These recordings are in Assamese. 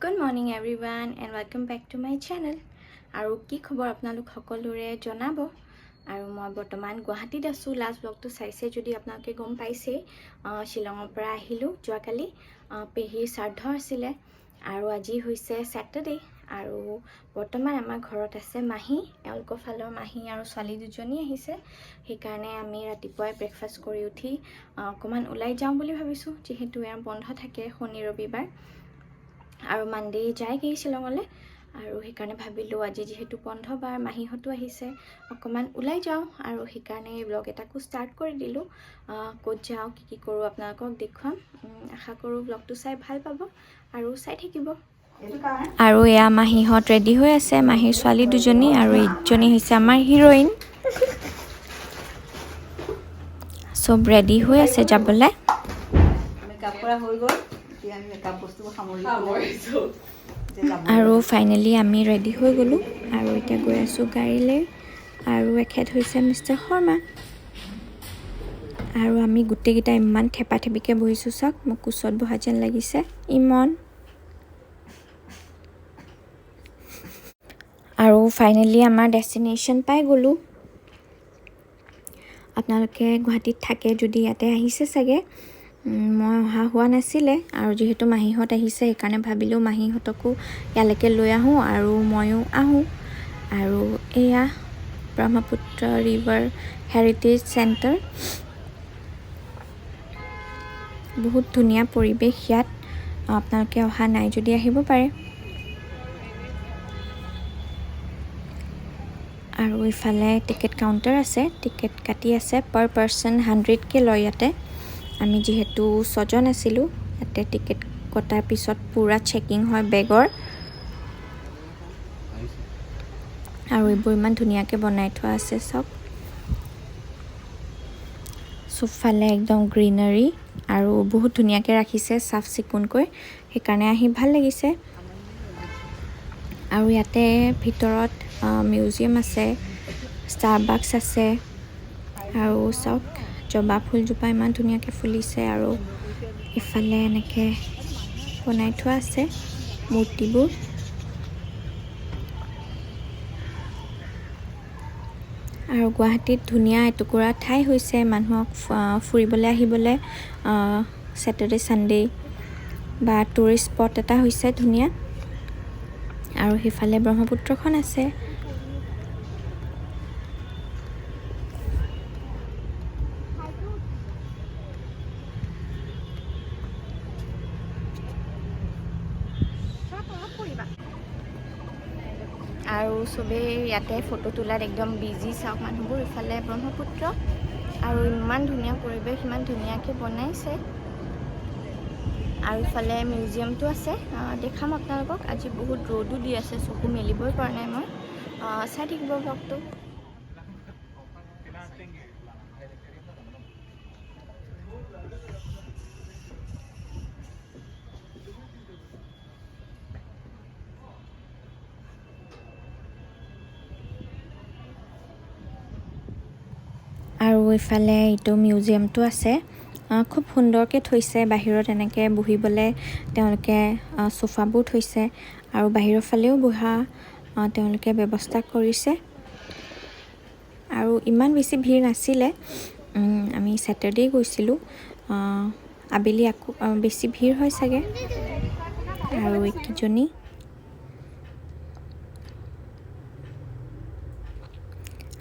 Good morning everyone and welcome back to my channel. আৰু কি খবৰ আপোনালোক সকলোৰে জনাব। আৰু মই বৰ্তমান গুৱাহাটীত আছো। লাষ্ট ব্লগটো চাইছে যদি আপোনালোকে গম পাইছে, শিলঙৰ পৰা আহিলো যোৱাকালি। পেহীৰ শ্ৰাদ্ধ আছিলে আৰু আজি হৈছে স্যাটাৰডে। আৰু বৰ্তমান আমাৰ ঘৰত আছে মাহি, এওঁলোকৰ ফালৰ মাহি আৰু ছোৱালী দুজনী আহিছে। সেইকাৰণে আমি ৰাতিপুৱাই ব্ৰেকফাষ্ট কৰি উঠি অকমান ওলাই যাওঁ বুলি ভাবিছো, যিহেতু ইয়াৰ বন্ধ থাকে শনি ৰবিবাৰ আৰু মানডে যায়গৈ শিলঙলৈ। আৰু সেইকাৰণে ভাবিলোঁ আজি যিহেতু বন্ধ বাৰ, মাহীহঁতো আহিছে, অকণমান ওলাই যাওঁ। আৰু সেইকাৰণে এই ব্লগ এটাকো ষ্টাৰ্ট কৰি দিলোঁ। ক'ত যাওঁ, কি কৰোঁ আপোনালোকক দেখুৱাম। আশা কৰোঁ ব্লগটো চাই ভাল পাব আৰু চাই থাকিব। আৰু এয়া মাহীহঁত ৰেডি হৈ আছে, মাহীৰ ছোৱালী দুজনী, আৰু ইজনী হৈছে আমাৰ হিৰইন। চব ৰেডি হৈ আছে যাবলৈ। আৰু ফাইনেলি আমি ৰেডি হৈ গ'লোঁ আৰু এতিয়া গৈ আছোঁ গাড়ীলৈ। আৰু এখেত হৈছে মিষ্টাৰ শৰ্মা। আৰু আমি গোটেইকেইটা ইমান থেপাথেপিকৈ বহিছোঁ, চাওক মোক কোচত বহা যেন লাগিছে ইমান। আৰু ফাইনেলি আমাৰ ডেষ্টিনেশ্যন পাই গ'লোঁ। আপোনালোকে গুৱাহাটীত থাকে যদি ইয়াতে আহিছে চাগে। মই অহা হোৱা নাছিলে, আৰু যিহেতু মাহীহঁত আহিছে সেইকাৰণে ভাবিলোঁ মাহীহঁতকো ইয়ালৈকে লৈ আহোঁ আৰু ময়ো আহোঁ। আৰু এয়া ব্ৰহ্মপুত্ৰ ৰিভাৰ হেৰিটেজ চেণ্টাৰ। বহুত ধুনীয়া পৰিৱেশ ইয়াত, আপোনালোকে অহা নাই যদি আহিব পাৰে। আৰু ইফালে টিকেট কাউণ্টাৰ আছে, টিকেট কাটি আছে। পাৰ পাৰ্চন 100কৈ লয় ইয়াতে। আমি যিহেতু 6জন আছিলোঁ, ইয়াতে টিকেট কটাৰ পিছত পূৰা চেকিং হয় বেগৰ। আৰু এইবোৰ ইমান ধুনীয়াকৈ বনাই থোৱা আছে চব। চবফালে একদম গ্ৰীনাৰী আৰু বহুত ধুনীয়াকৈ ৰাখিছে, চাফ চিকুণকৈ, সেইকাৰণে আহি ভাল লাগিছে। আৰু ইয়াতে ভিতৰত মিউজিয়াম আছে, ষ্টাৰবাক্স আছে, আৰু চাওক জবা ফুলজোপা ইমান ধুনীয়াকৈ ফুলিছে। আৰু ইফালে এনেকৈ বনাই থোৱা আছে মূৰ্তিবোৰ। আৰু গুৱাহাটীত ধুনীয়া এটুকুৰা ঠাই হৈছে মানুহক ফুৰিবলৈ আহিবলৈ। ছেটাৰডে ছানডে বা টুৰিষ্ট স্পট এটা হৈছে ধুনীয়া। আৰু সেইফালে ব্ৰহ্মপুত্ৰখন আছে। আৰু চবেই ইয়াতে ফটো তোলাত একদম বিজি, চাওক মানুহবোৰ। ইফালে ব্ৰহ্মপুত্ৰ আৰু ইমান ধুনীয়া পৰিৱেশ, ইমান ধুনীয়াকৈ বনাইছে। আৰু ইফালে মিউজিয়ামটো আছে, দেখাম আপোনালোকক। আজি বহুত ৰ'দো দি আছে, চকু মেলিবই পৰা নাই মই। চাই থাকিব ব্লগটো। আৰু ইফালে এইটো মিউজিয়ামটো আছে, খুব সুন্দৰকৈ থৈছে। বাহিৰত এনেকৈ বহিবলৈ তেওঁলোকে চোফাবোৰ থৈছে, আৰু বাহিৰৰ ফালেও বহা তেওঁলোকে ব্যৱস্থা কৰিছে। আৰু ইমান বেছি ভিৰ নাছিলে, আমি ছেটাৰডে গৈছিলোঁ। আবেলি আকৌ বেছি ভিৰ হয় চাগে। আৰু এইকেইজনী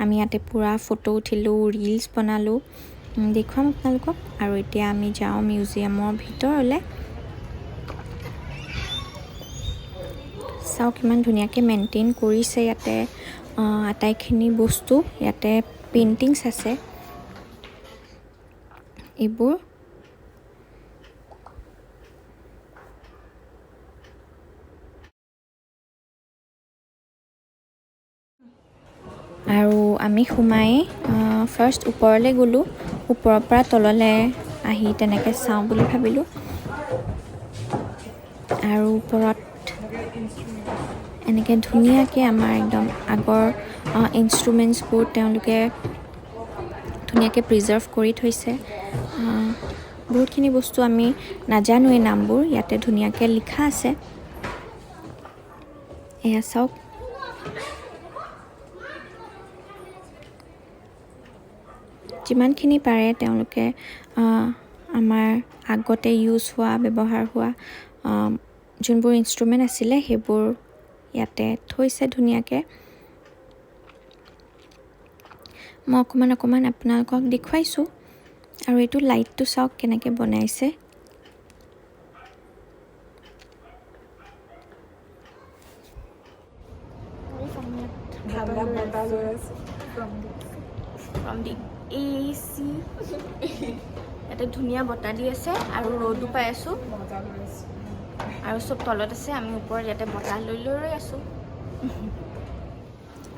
আমি ইয়াতে পূৰা ফটো উঠিলোঁ, ৰিলছ বনালোঁ, দেখুৱাম আপোনালোকক। আৰু এতিয়া আমি যাওঁ মিউজিয়ামৰ ভিতৰলৈ। চাওক ইমান ধুনীয়াকৈ মেইনটেইন কৰিছে ইয়াতে আটাইখিনি বস্তু। ইয়াতে পেইণ্টিংছ আছে এইবোৰ। আৰু আমি সোমাই ফাৰ্ষ্ট ওপৰলৈ গ'লোঁ। ওপৰৰ পৰা তললৈ আহি তেনেকৈ চাওঁ বুলি ভাবিলোঁ। আৰু ওপৰত এনেকৈ ধুনীয়াকৈ আমাৰ একদম আগৰ ইনষ্ট্ৰুমেণ্টছবোৰ তেওঁলোকে ধুনীয়াকৈ প্ৰিজাৰ্ভ কৰি থৈছে। বহুতখিনি বস্তু আমি নাজানোৱেই নামবোৰ, ইয়াতে ধুনীয়াকৈ লিখা আছে। এয়া চাওক, যিমানখিনি পাৰে তেওঁলোকে আমাৰ আগতে ব্যৱহাৰ হোৱা যোনবোৰ ইনষ্ট্ৰুমেণ্ট আছিলে সেইবোৰ ইয়াতে থৈছে ধুনীয়াকৈ। মই অকণমান আপোনালোকক দেখুৱাইছোঁ। আৰু এইটো লাইটটো চাওক কেনেকৈ বনাইছে। From the AC ইয়াতে ধুনীয়া বতাহ দি আছে আৰু ৰ'দো পাই আছোঁ আৰু চব তলত আছে। আমি ওপৰত ইয়াতে বতাহ লৈ আছোঁ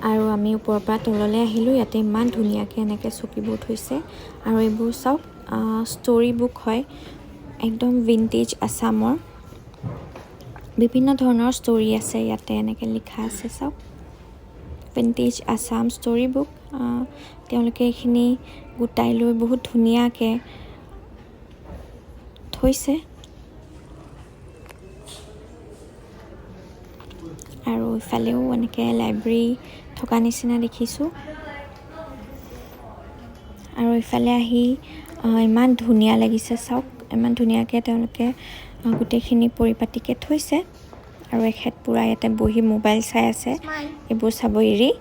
আৰু আমি ওপৰৰ পৰা তললৈ আহিলোঁ। ইয়াতে ইমান ধুনীয়াকৈ এনেকৈ চকীবোৰ থৈছে আৰু এইবোৰ চাওক ষ্টৰি বুক হয়, একদম ভিণ্টেজ আছামৰ। বিভিন্ন ধৰণৰ ষ্টৰি আছে ইয়াতে, এনেকৈ লিখা আছে চাওক, ভিণ্টেজ আছাম ষ্টৰি বুক। তেওঁলোকে এইখিনি গোটাই লৈ বহুত ধুনীয়াকৈ থৈছে। আৰু ইফালেও এনেকৈ লাইব্ৰেৰী থকা নিচিনা দেখিছোঁ। আৰু ইফালে আহি ইমান ধুনীয়া লাগিছে চাওক, ইমান ধুনীয়াকৈ তেওঁলোকে গোটেইখিনি পৰিপাটিকৈ থৈছে। আৰু এখেত পূৰা ইয়াতে বহি মোবাইল চাই আছে, এইবোৰ চাব এৰি।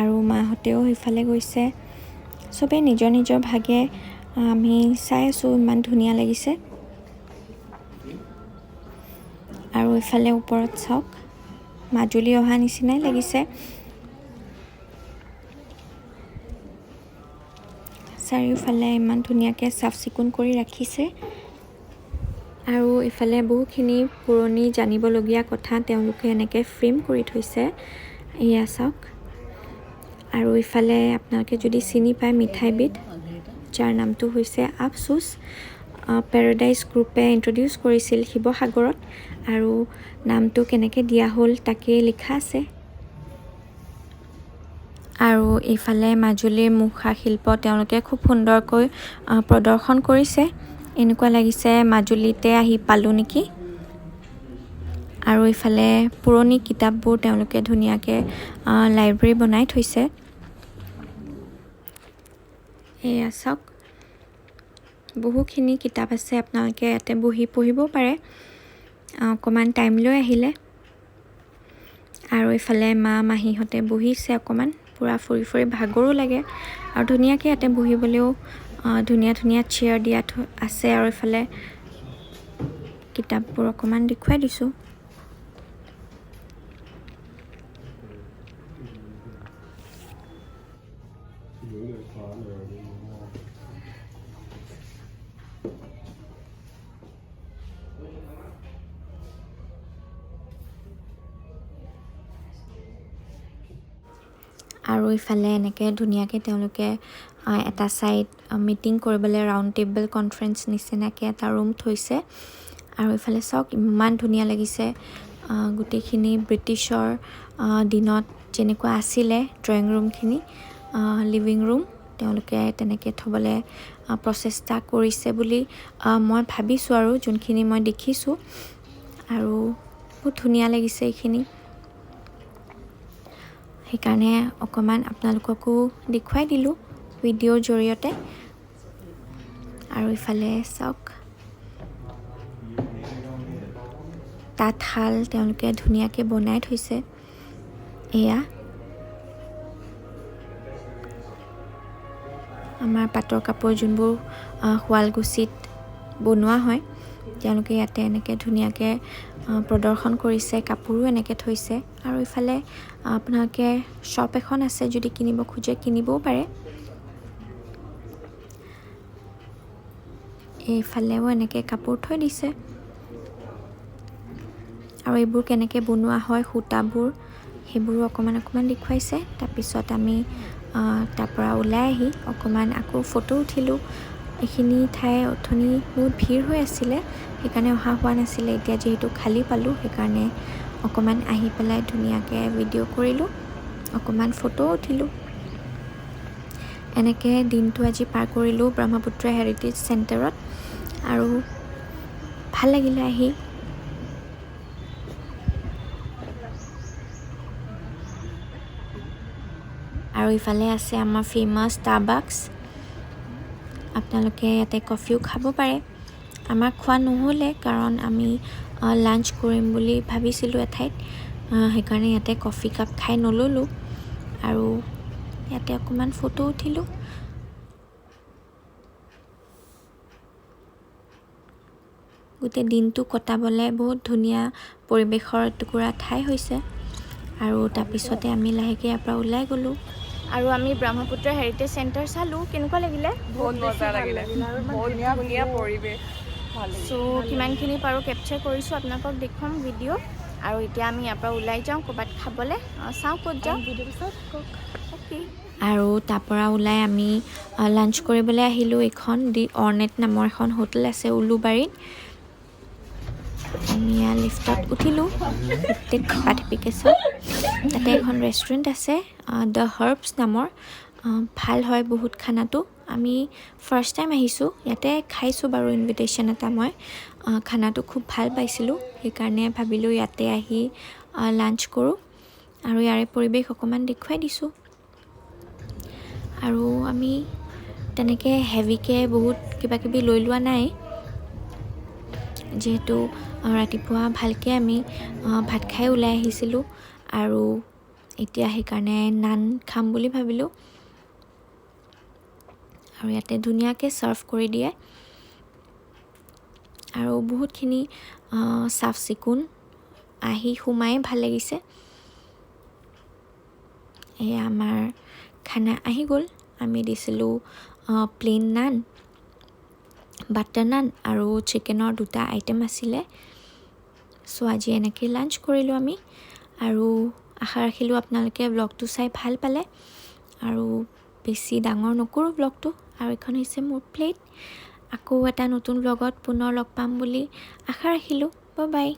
আৰু মাহঁতেও সিফালে গৈছে, চবেই নিজৰ নিজৰ ভাগে। আমি চাই আছোঁ, ইমান ধুনীয়া লাগিছে। আৰু ইফালে ওপৰত চাওক, মাজুলী অহা নিচিনাই লাগিছে। চাৰিওফালে ইমান ধুনীয়াকৈ চাফ চিকুণ কৰি ৰাখিছে। আৰু ইফালে বহুখিনি পুৰণি জানিবলগীয়া কথা তেওঁলোকে এনেকৈ ফ্ৰেম কৰি থৈছে, এয়া চাওক। আৰু ইফালে আপোনালোকে যদি চিনি পায় মিঠাইবিধ, যাৰ নামটো হৈছে আফচোচ, পেৰাডাইজ গ্ৰুপে ইন্ট্ৰডিউচ কৰিছিল শিৱসাগৰত। আৰু নামটো কেনেকৈ দিয়া হ'ল তাকেই লিখা আছে। আৰু ইফালে মাজুলীৰ মুখা শিল্প তেওঁলোকে খুব সুন্দৰকৈ প্ৰদৰ্শন কৰিছে। এনেকুৱা লাগিছে মাজুলীতে আহি পালোঁ নেকি। আৰু ইফালে পুৰণি কিতাপবোৰ তেওঁলোকে ধুনীয়াকৈ লাইব্ৰেৰী বনাই থৈছে। এয়া চাওক, বহুখিনি কিতাপ আছে, আপোনালোকে ইয়াতে বহি পঢ়িব পাৰে অকণমান টাইম লৈ আহিলে। আৰু ইফালে মাহীহঁতে বহিছে অকণমান, পূৰা ফুৰি ফুৰি ভাগৰো লাগে। আৰু ধুনীয়াকৈ ইয়াতে বহিবলৈও ধুনীয়া ধুনীয়া চেয়াৰ দিয়া আছে। আৰু ইফালে কিতাপবোৰ অকণমান দেখুৱাই দিছোঁ। আৰু ইফালে এনেকৈ ধুনীয়াকৈ তেওঁলোকে এটা ছাইড মিটিং কৰিবলৈ ৰাউণ্ড টেবল কনফাৰেঞ্চ নিচিনাকৈ এটা ৰুম থৈছে। আৰু ইফালে চাওক, ইমান ধুনীয়া লাগিছে। গোটেইখিনি ব্ৰিটিছৰ দিনত যেনেকুৱা আছিলে ড্ৰয়িং ৰুমখিনি, লিভিং ৰুম, তেওঁলোকে তেনেকৈ থ'বলৈ প্ৰচেষ্টা কৰিছে বুলি মই ভাবিছোঁ আৰু যোনখিনি মই দেখিছোঁ। আৰু বহুত ধুনীয়া লাগিছে এইখিনি, সেইকাৰণে অকণমান আপোনালোককো দেখুৱাই দিলোঁ ভিডিঅ'ৰ জৰিয়তে। আৰু ইফালে চাওক, তাঁতশাল তেওঁলোকে ধুনীয়াকৈ বনাই থৈছে। এয়া আমাৰ পাটৰ কাপোৰ যোনবোৰ শুৱালকুছিত বনোৱা হয়, তেওঁলোকে ইয়াতে এনেকৈ ধুনীয়াকৈ প্ৰদৰ্শন কৰিছে, কাপোৰো এনেকৈ থৈছে। আৰু ইফালে আপোনালোকে শ্বপ এখন আছে, যদি কিনিব খোজে কিনিবও পাৰে। এইফালেও এনেকৈ কাপোৰ থৈ দিছে। আৰু এইবোৰ কেনেকৈ বনোৱা হয় সূতাবোৰ, সেইবোৰো অকণমান দেখুৱাইছে। তাৰপিছত আমি তাৰপৰা ওলাই আহি অকণমান আকৌ ফটো উঠিলোঁ। এইখিনি ঠাই অথনি বহুত ভিৰ হৈ আছিলে, সেইকাৰণে অহা হোৱা নাছিলে। এতিয়া যিহেতু খালী পালোঁ, সেইকাৰণে অকণমান আহি পেলাই ধুনীয়াকৈ ভিডিঅ' কৰিলোঁ, অকণমান ফটো উঠিলোঁ। এনেকৈ দিনটো আজি পাৰ কৰিলোঁ ব্ৰহ্মপুত্ৰ হেৰিটেজ চেণ্টাৰত। আৰু ভাল লাগিলে আহি। আৰু ইফালে আছে আমাৰ ফেমাছ ষ্টাৰবাক্স। আপোনালোকে ইয়াতে কফিও খাব পাৰে। আমাৰ খোৱা নহ'লে কাৰণ আমি লাঞ্চ কৰিম বুলি ভাবিছিলোঁ এঠাইত, সেইকাৰণে ইয়াতে কফি কাপ খাই নল'লোঁ আৰু ইয়াতে অকণমান ফটো উঠিলোঁ। গোটেই দিনটো কটাবলৈ বহুত ধুনীয়া পৰিৱেশৰ টুকুৰা ঠাই হৈছে। আৰু তাৰপিছতে আমি লাহেকৈ ইয়াৰ পৰা ওলাই গ'লোঁ আৰু আমি ব্ৰহ্মপুত্ৰ হেৰিটেজ চেণ্টাৰ চালোঁ। কেনেকুৱা লাগিলে? বহুত মজা লাগিলে, বহুত ধুনীয়া পৰিৱেশ। চ' কিমানখিনি পাৰোঁ কেপচাৰ কৰিছোঁ, আপোনালোকক দেখুৱাম ভিডিঅ'। আৰু এতিয়া আমি ইয়াৰ পৰা ওলাই যাওঁ ক'ৰবাত খাবলৈ, চাওঁ ক'ত যাওঁ। আৰু তাৰ পৰা ওলাই আমি লাঞ্চ কৰিবলৈ আহিলোঁ। এইখন দি অৰ্নেট নামৰ এখন হোটেল আছে উলুবাৰীত। আমি ইয়াৰ লিফ্টত উঠিলোঁ গোটেই থেপাথেপিকেছত। তাতে এখন ৰেষ্টুৰেণ্ট আছে দ্য হাৰ্বছ নামৰ, ভাল হয় বহুত খানাটো। আমি ফাৰ্ষ্ট টাইম আহিছোঁ, ইয়াতে খাইছোঁ বাৰু ইনভিটেশ্যন এটা মই। খানাটো খুব ভাল পাইছিলোঁ, সেইকাৰণে ভাবিলোঁ ইয়াতে আহি লাঞ্চ কৰোঁ আৰু ইয়াৰে পৰিৱেশ অকণমান দেখুৱাই দিছোঁ। আৰু আমি তেনেকৈ হেভিকৈ বহুত কিবাকিবি লৈ লোৱা নাই, যিহেতু ৰাতিপুৱা ভালকৈ আমি ভাত খাই ওলাই আহিছিলোঁ আৰু এতিয়া সেইকাৰণে নান খাম বুলি ভাবিলোঁ। আৰু ইয়াতে ধুনীয়াকৈ ছাৰ্ভ কৰি দিয়ে আৰু বহুতখিনি চাফ চিকুণ, আহি সোমাই ভাল লাগিছে। এয়া আমাৰ খানা আহি গ'ল। আমি দিছিলোঁ প্লেইন নান, বাটাৰ নান আৰু চিকেনৰ 2টা আইটেম আছিলে। চ' আজি এনেকৈ লাঞ্চ কৰিলোঁ আমি আৰু আশা ৰাখিলোঁ আপোনালোকে ব্লগটো চাই ভাল পালে। আৰু বেছি ডাঙৰ নকৰোঁ ব্লগটো। আৰু এইখন হৈছে মোৰ প্লেট। আকৌ এটা নতুন ব্লগত পুনৰ লগ পাম বুলি আশা ৰাখিলোঁ। Bye bye.